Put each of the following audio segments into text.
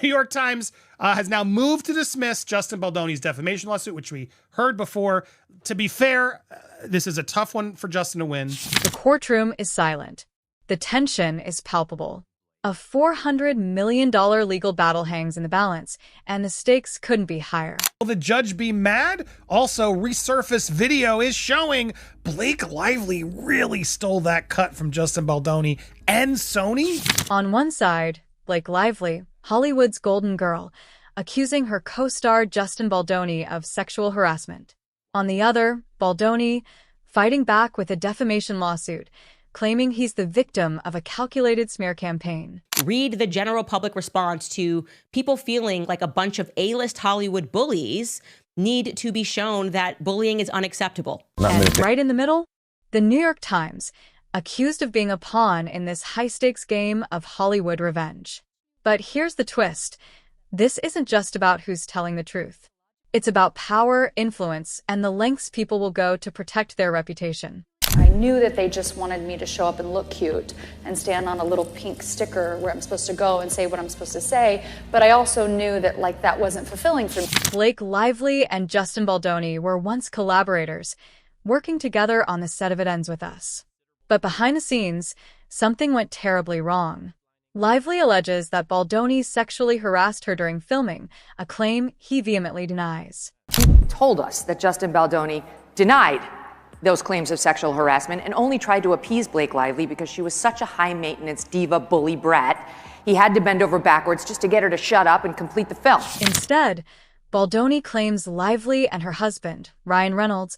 New York Times has now moved to dismiss Justin Baldoni's defamation lawsuit, which we heard before. To be fair, this is a tough one for Justin to win. The courtroom is silent. The tension is palpable. A $400 million legal battle hangs in the balance, and the stakes couldn't be higher. Will the judge be mad? Also, resurfaced video is showing Blake Lively really stole that cut from Justin Baldoni and Sony. On one side, Blake Lively, Hollywood's golden girl, accusing her co-star Justin Baldoni of sexual harassment. On the other, Baldoni, fighting back with a defamation lawsuit, claiming he's the victim of a calculated smear campaign. Read the general public response to people feeling like a bunch of A-list Hollywood bullies need to be shown that bullying is unacceptable. And right in the middle, the New York Times, accused of being a pawn in this high-stakes game of Hollywood revenge. But here's the twist. This isn't just about who's telling the truth. It's about power, influence, and the lengths people will go to protect their reputation. I knew that they just wanted me to show up and look cute and stand on a little pink sticker where I'm supposed to go and say what I'm supposed to say, but I also knew that that wasn't fulfilling for me. Blake Lively and Justin Baldoni were once collaborators, working together on the set of It Ends With Us. But behind the scenes, something went terribly wrong. Lively alleges that Baldoni sexually harassed her during filming, a claim he vehemently denies. He told us that Justin Baldoni denied those claims of sexual harassment and only tried to appease Blake Lively because she was such a high-maintenance diva bully brat. He had to bend over backwards just to get her to shut up and complete the film. Instead, Baldoni claims Lively and her husband, Ryan Reynolds,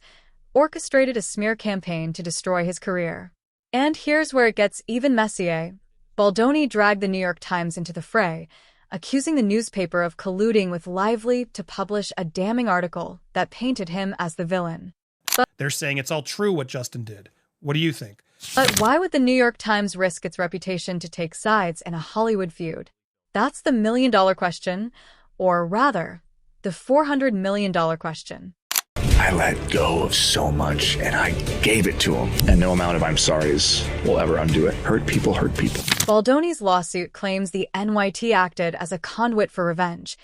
orchestrated a smear campaign to destroy his career. And here's where it gets even messier. Baldoni dragged the New York Times into the fray, accusing the newspaper of colluding with Lively to publish a damning article that painted him as the villain. They're saying it's all true what Justin did. What do you think? But why would the New York Times risk its reputation to take sides in a Hollywood feud? That's the million-dollar question, or rather, the $400 million question. I let go of so much, and I gave it to him. And no amount of I'm sorry's will ever undo it. Hurt people hurt people. Baldoni's lawsuit claims the NYT acted as a conduit for revenge,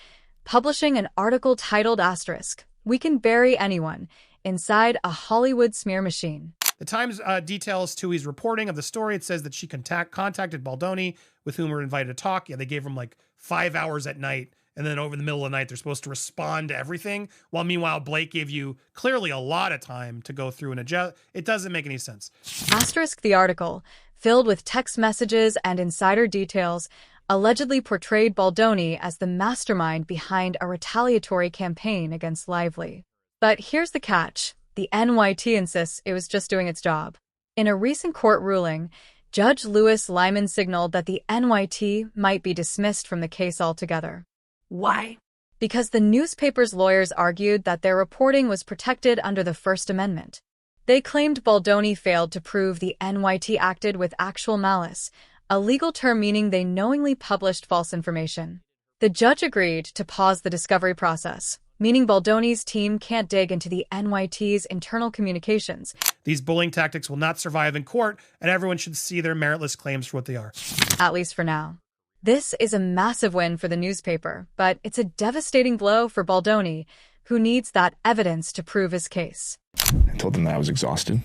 publishing an article titled Asterisk, "We Can Bury Anyone," inside a Hollywood smear machine. The Times details Tui's reporting of the story. It says that she contacted Baldoni, with whom were invited to talk. Yeah, they gave him like 5 hours at night. And then over the middle of the night, they're supposed to respond to everything. While meanwhile, Blake gave you clearly a lot of time to go through and adjust. It doesn't make any sense. Asterisk the article, filled with text messages and insider details, allegedly portrayed Baldoni as the mastermind behind a retaliatory campaign against Lively. But here's the catch. The NYT insists it was just doing its job. In a recent court ruling, Judge Louis Lyman signaled that the NYT might be dismissed from the case altogether. Why? Because the newspaper's lawyers argued that their reporting was protected under the First Amendment. They claimed Baldoni failed to prove the NYT acted with actual malice, a legal term meaning they knowingly published false information. The judge agreed to pause the discovery process, meaning Baldoni's team can't dig into the NYT's internal communications. These bullying tactics will not survive in court, and everyone should see their meritless claims for what they are. At least for now. This is a massive win for the newspaper, but it's a devastating blow for Baldoni, who needs that evidence to prove his case. I told them that I was exhausted,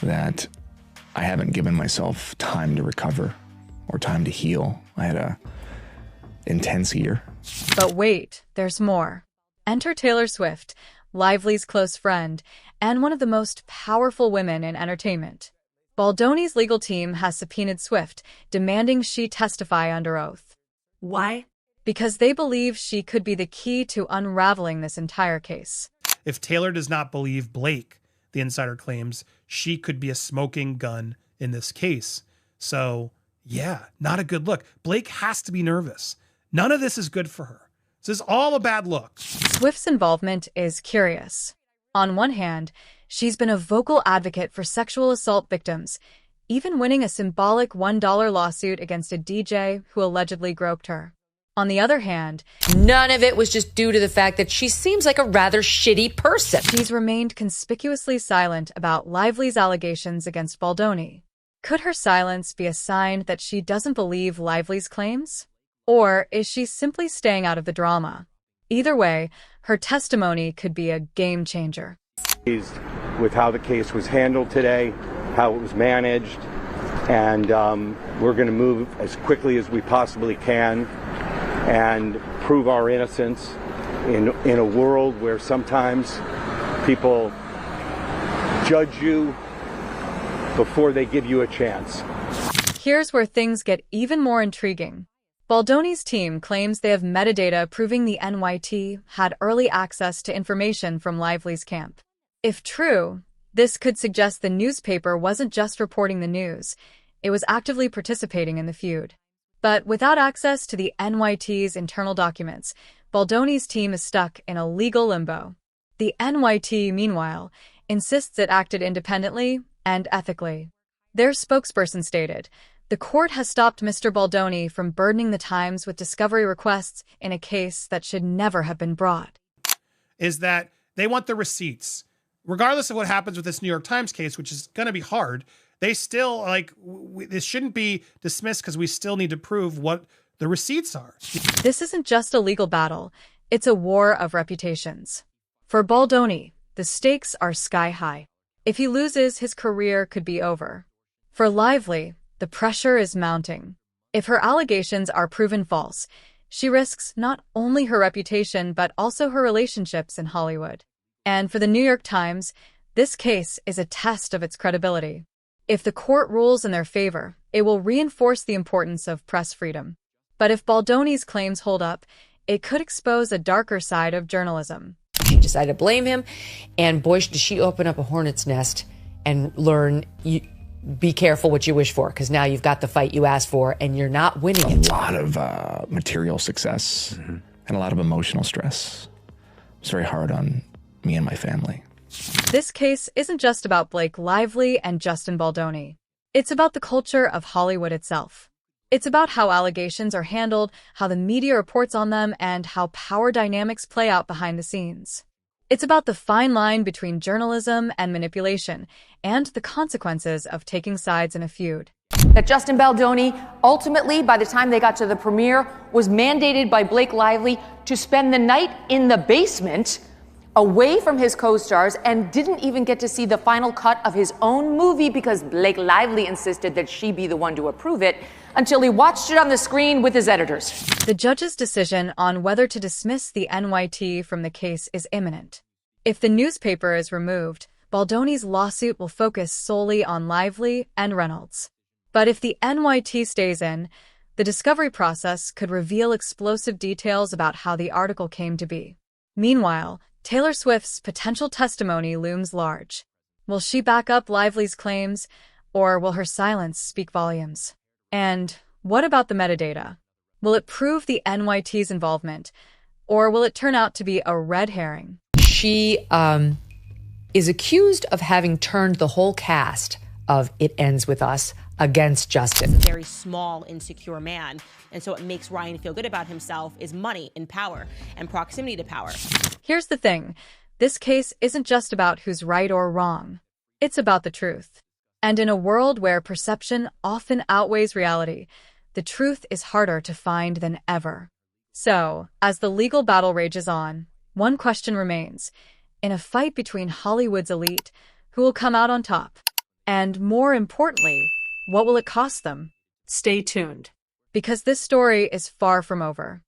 that I haven't given myself time to recover or time to heal. I had a intense year. But wait, there's more. Enter Taylor Swift, Lively's close friend, and one of the most powerful women in entertainment. Baldoni's legal team has subpoenaed Swift, demanding she testify under oath. Why? Because they believe she could be the key to unraveling this entire case. If Taylor does not believe Blake, the insider claims, she could be a smoking gun in this case. So, yeah, not a good look. Blake has to be nervous. None of this is good for her. This is all a bad look. Swift's involvement is curious. On one hand, she's been a vocal advocate for sexual assault victims, even winning a symbolic $1 lawsuit against a DJ who allegedly groped her. On the other hand, none of it was just due to the fact that she seems like a rather shitty person. She's remained conspicuously silent about Lively's allegations against Baldoni. Could her silence be a sign that she doesn't believe Lively's claims? Or is she simply staying out of the drama? Either way, her testimony could be a game changer. With how the case was handled today, how it was managed, and we're going to move as quickly as we possibly can and prove our innocence in a world where sometimes people judge you before they give you a chance. Here's where things get even more intriguing. Baldoni's team claims they have metadata proving the NYT had early access to information from Lively's camp. If true, this could suggest the newspaper wasn't just reporting the news, it was actively participating in the feud. But without access to the NYT's internal documents, Baldoni's team is stuck in a legal limbo. The NYT, meanwhile, insists it acted independently and ethically. Their spokesperson stated, "The court has stopped Mr. Baldoni from burdening the Times with discovery requests in a case that should never have been brought." Is that they want the receipts. Regardless of what happens with this New York Times case, which is going to be hard, they still, this shouldn't be dismissed because we still need to prove what the receipts are. This isn't just a legal battle, it's a war of reputations. For Baldoni, the stakes are sky high. If he loses, his career could be over. For Lively, the pressure is mounting. If her allegations are proven false, she risks not only her reputation but also her relationships in Hollywood. And for the New York Times, this case is a test of its credibility. If the court rules in their favor, it will reinforce the importance of press freedom. But if Baldoni's claims hold up, it could expose a darker side of journalism. She decided to blame him, and boy, does she open up a hornet's nest and learn, be careful what you wish for, because now you've got the fight you asked for, and you're not winning it. A lot of material success and a lot of emotional stress. It's very hard on me and my family. This case isn't just about Blake Lively and Justin Baldoni. It's about the culture of Hollywood itself. It's about how allegations are handled, how the media reports on them, and how power dynamics play out behind the scenes. It's about the fine line between journalism and manipulation, and the consequences of taking sides in a feud. That Justin Baldoni, ultimately, by the time they got to the premiere, was mandated by Blake Lively to spend the night in the basement away from his co-stars and didn't even get to see the final cut of his own movie because Blake Lively insisted that she be the one to approve it until he watched it on the screen with his editors. The judge's decision on whether to dismiss the NYT from the case is imminent. If the newspaper is removed, Baldoni's lawsuit will focus solely on Lively and Reynolds. But if the NYT stays in, the discovery process could reveal explosive details about how the article came to be. Meanwhile, Taylor Swift's potential testimony looms large. Will she back up Lively's claims, or will her silence speak volumes? And what about the metadata? Will it prove the NYT's involvement, or will it turn out to be a red herring? She is accused of having turned the whole cast of It Ends With Us against Justin. Very small, insecure man. And so what makes Ryan feel good about himself is money and power and proximity to power. Here's the thing. This case isn't just about who's right or wrong. It's about the truth. And in a world where perception often outweighs reality, the truth is harder to find than ever. So, as the legal battle rages on, one question remains. In a fight between Hollywood's elite, who will come out on top? And more importantly, what will it cost them? Stay tuned, because this story is far from over.